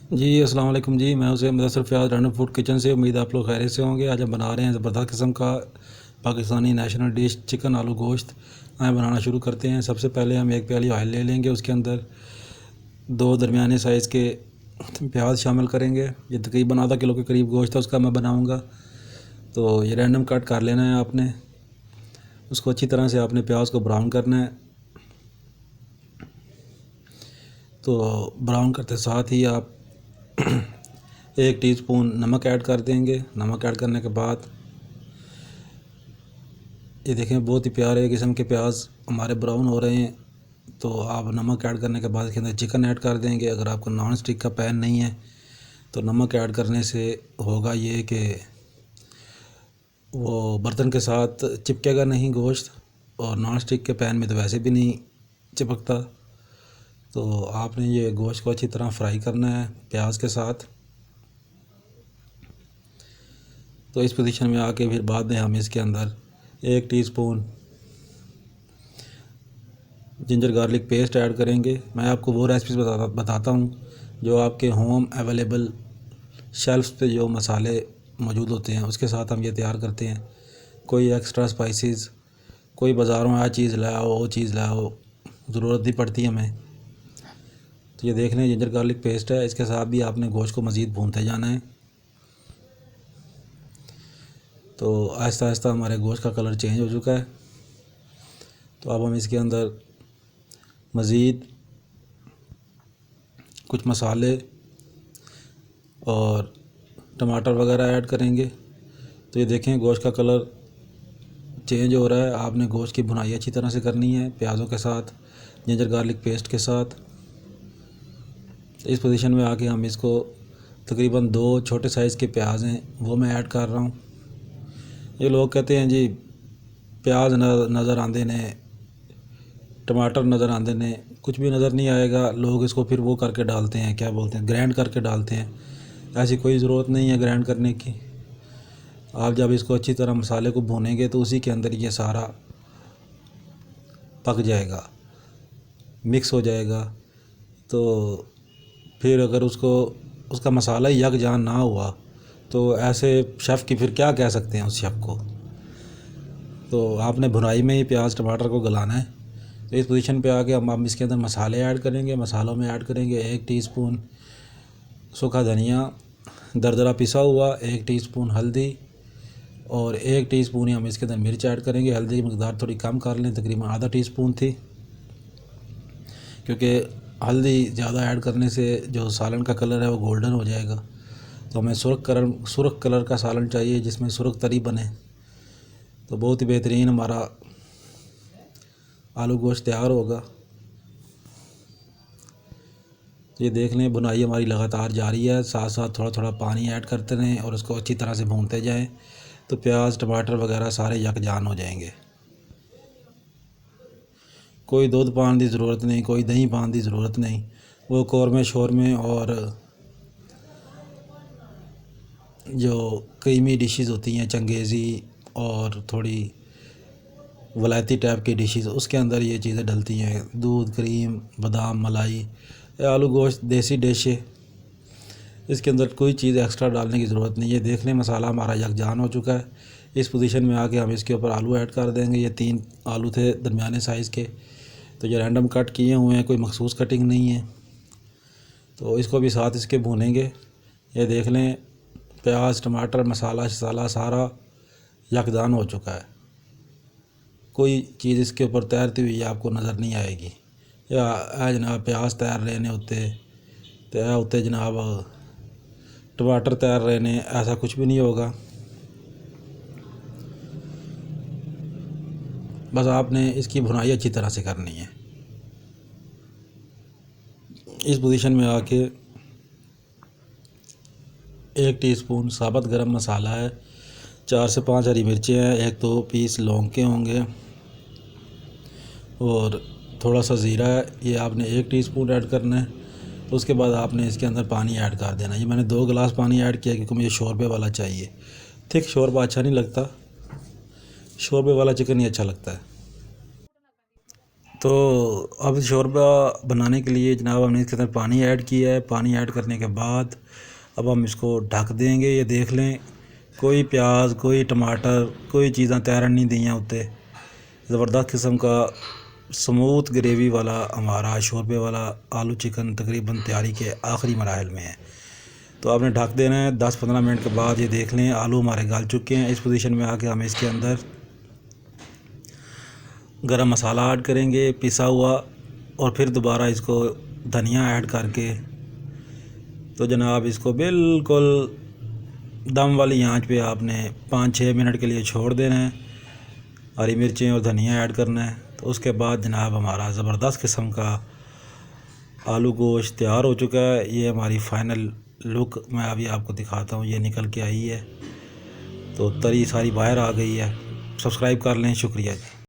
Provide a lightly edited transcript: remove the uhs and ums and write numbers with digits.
जी अस्सलाम वालेकुम जी। मैं Hussain Mudassir Fayaz random food kitchen से। उम्मीद आप लोग खैरियत से होंगे। आज हम बना रहे हैं ज़बरदस्त किस्म का पाकिस्तानी नेशनल डिश चिकन आलू गोश्त। आए बनाना शुरू करते हैं। सबसे पहले हम एक प्याली ऑयल ले लेंगे, उसके अंदर दो दरमियाने साइज़ के प्याज शामिल करेंगे। ये तकरीबन आधा किलो के करीब गोश्त है, उसका मैं बनाऊँगा। तो ये रैंडम कट कर लेना है आपने। उसको अच्छी तरह से आपने प्याज को ब्राउन करना है। तो ब्राउन करते साथ ही आप 1 टीस्पून नमक ऐड कर देंगे। नमक ऐड करने के बाद ये देखें बहुत ही प्यारे किस्म के प्याज हमारे ब्राउन हो रहे हैं। तो आप नमक ऐड करने के बाद इसके अंदर चिकन ऐड कर देंगे। अगर आपको नॉन स्टिक का पैन नहीं है तो नमक ऐड करने से होगा ये कि वो बर्तन के साथ चिपकेगा नहीं गोश्त, और नॉन स्टिक के पैन में तो वैसे भी नहीं चिपकता। तो आपने ये गोश्त को अच्छी तरह फ्राई करना है प्याज के साथ। तो इस पोजीशन में आके फिर बाद में हम इसके अंदर 1 teaspoon ginger garlic paste add करेंगे। मैं आपको वो रेसिपीज़ बताता हूँ जो आपके होम अवेलेबल शेल्फ्स पे जो मसाले मौजूद होते हैं उसके साथ हम ये तैयार करते हैं। कोई एक्स्ट्रा स्पाइसेस, कोई बाज़ारों में आ चीज़ लाओ वो चीज़ लाओ, ज़रूरत नहीं पड़ती हमें। तो ये देख लें जिंजर गार्लिक पेस्ट है, इसके साथ भी आपने गोश्त को मज़ीद भूनते जाना है। तो आहिस्ता आहिस्ता हमारे गोश्त का कलर चेंज हो चुका है। तो अब हम इसके अंदर मज़ीद कुछ मसाले और टमाटर वगैरह ऐड करेंगे। तो ये देखें गोश्त का कलर चेंज हो रहा है। आपने गोश्त की भुनाई अच्छी तरह से करनी है प्याज़ों के साथ, जिंजर गार्लिक पेस्ट के साथ। इस पोजीशन में आके हम इसको तकरीबन 2 छोटे साइज़ के प्याज हैं वो मैं ऐड कर रहा हूँ। ये लोग कहते हैं जी प्याज नज़र आते ने, टमाटर नज़र आते ने, कुछ भी नज़र नहीं आएगा। लोग इसको फिर वो करके डालते हैं, क्या बोलते हैं, ग्राइंड करके डालते हैं। ऐसी कोई ज़रूरत नहीं है ग्राइंड करने की। आप जब इसको अच्छी तरह मसाले को भूनेंगे तो उसी के अंदर ये सारा पक जाएगा, मिक्स हो जाएगा। तो फिर अगर उसका मसाला ही यकजान ना हुआ तो ऐसे शेफ़ की फिर क्या कह सकते हैं उस शेफ़ को। तो आपने भुनाई में ही प्याज टमाटर को गलाना है। तो इस पोजीशन पे आके हम इसके अंदर मसाले ऐड करेंगे। मसालों में ऐड करेंगे 1 टीस्पून सूखा धनिया दरदरा पिसा हुआ, 1 टीस्पून हल्दी, और 1 टीस्पून ही हम इसके अंदर मिर्च ऐड करेंगे। हल्दी की मकदार थोड़ी कम कर लें, तकरीबन आधा टीस्पून थी, क्योंकि हल्दी ज़्यादा ऐड करने से जो सालन का कलर है वो गोल्डन हो जाएगा। तो हमें सुरख कलर का सालन चाहिए जिसमें सुरख तरी बने। तो बहुत ही बेहतरीन हमारा आलू गोश्त तैयार होगा। तो ये देख लें भुनाई हमारी लगातार जारी है, साथ साथ थोड़ा थोड़ा पानी ऐड करते रहें और उसको अच्छी तरह से भूनते जाएं। तो प्याज टमाटर वगैरह सारे यकजान हो जाएंगे। कोई दूध पाने की ज़रूरत नहीं, कोई दही पाने की ज़रूरत नहीं। वो कौरमे शौरमे और जो क्रीमी डिशेस होती हैं, चंगेज़ी और थोड़ी वलायती टाइप की डिशेस, उसके अंदर ये चीज़ें डलती हैं। दूध, क्रीम, बादाम, मलाई। ये आलू गोश्त देसी डिश है, इसके अंदर कोई चीज़ एक्स्ट्रा डालने की ज़रूरत नहीं है। देख लें मसाला हमारा यकजान हो चुका है। इस पोजीशन में आके हम इसके ऊपर आलू ऐड कर देंगे। ये 3 आलू थे दरमियाने साइज़ के। तो ये रैंडम कट किए हुए हैं, कोई मखसूस कटिंग नहीं है। तो इसको भी साथ इसके भूनेंगे। ये देख लें प्याज टमाटर मसाला शसाला सारा यकजान हो चुका है। कोई चीज़ इसके ऊपर तैरती हुई आपको नज़र नहीं आएगी। या जनाब प्याज तैर रहे ने उत्ते, तो उत्ते जनाब टमाटर तैर रहे ने, ऐसा कुछ भी नहीं होगा। बस आपने इसकी भुनाई अच्छी तरह से करनी है। इस पोजीशन में आके 1 टीस्पून साबुत गरम मसाला है, 4 से 5 हरी मिर्चें हैं, 1-2 पीस लौंग के होंगे, और थोड़ा सा ज़ीरा है। ये आपने 1 टीस्पून ऐड करना है। तो उसके बाद आपने इसके अंदर पानी ऐड कर देना। ये मैंने 2 गिलास पानी ऐड किया क्योंकि मुझे शोरबे वाला चाहिए। थिक शोरबा अच्छा नहीं लगता, शोरबे वाला चिकन ही अच्छा लगता है। तो अब शोरबा बनाने के लिए जनाब हमने इसके अंदर पानी ऐड किया है। पानी ऐड करने के बाद अब हम इसको ढक देंगे। ये देख लें, कोई प्याज, कोई टमाटर, कोई चीज़ां तैयार नहीं दी हैं उत्ते। ज़बरदस्त किस्म का स्मूथ ग्रेवी वाला हमारा शोरबे वाला आलू चिकन तकरीबन तैयारी के आखिरी मराहल में है। तो आपने ढक देना है। 10-15 मिनट के बाद ये देख लें आलू हमारे गल चुके हैं। इस पोजीशन में आके हम इसके अंदर गरम मसाला ऐड करेंगे पिसा हुआ, और फिर दोबारा इसको धनिया ऐड करके तो जनाब इसको बिल्कुल दम वाली आंच पे आपने 5-6 मिनट के लिए छोड़ देना है। हरी मिर्चें और धनिया ऐड करना है। तो उसके बाद जनाब हमारा ज़बरदस्त किस्म का आलू गोश्त तैयार हो चुका है। ये हमारी फ़ाइनल लुक मैं अभी आपको दिखाता हूँ। ये निकल के आई है, तो तरी सारी बाहर आ गई है। सब्सक्राइब कर लें। शुक्रिया जी।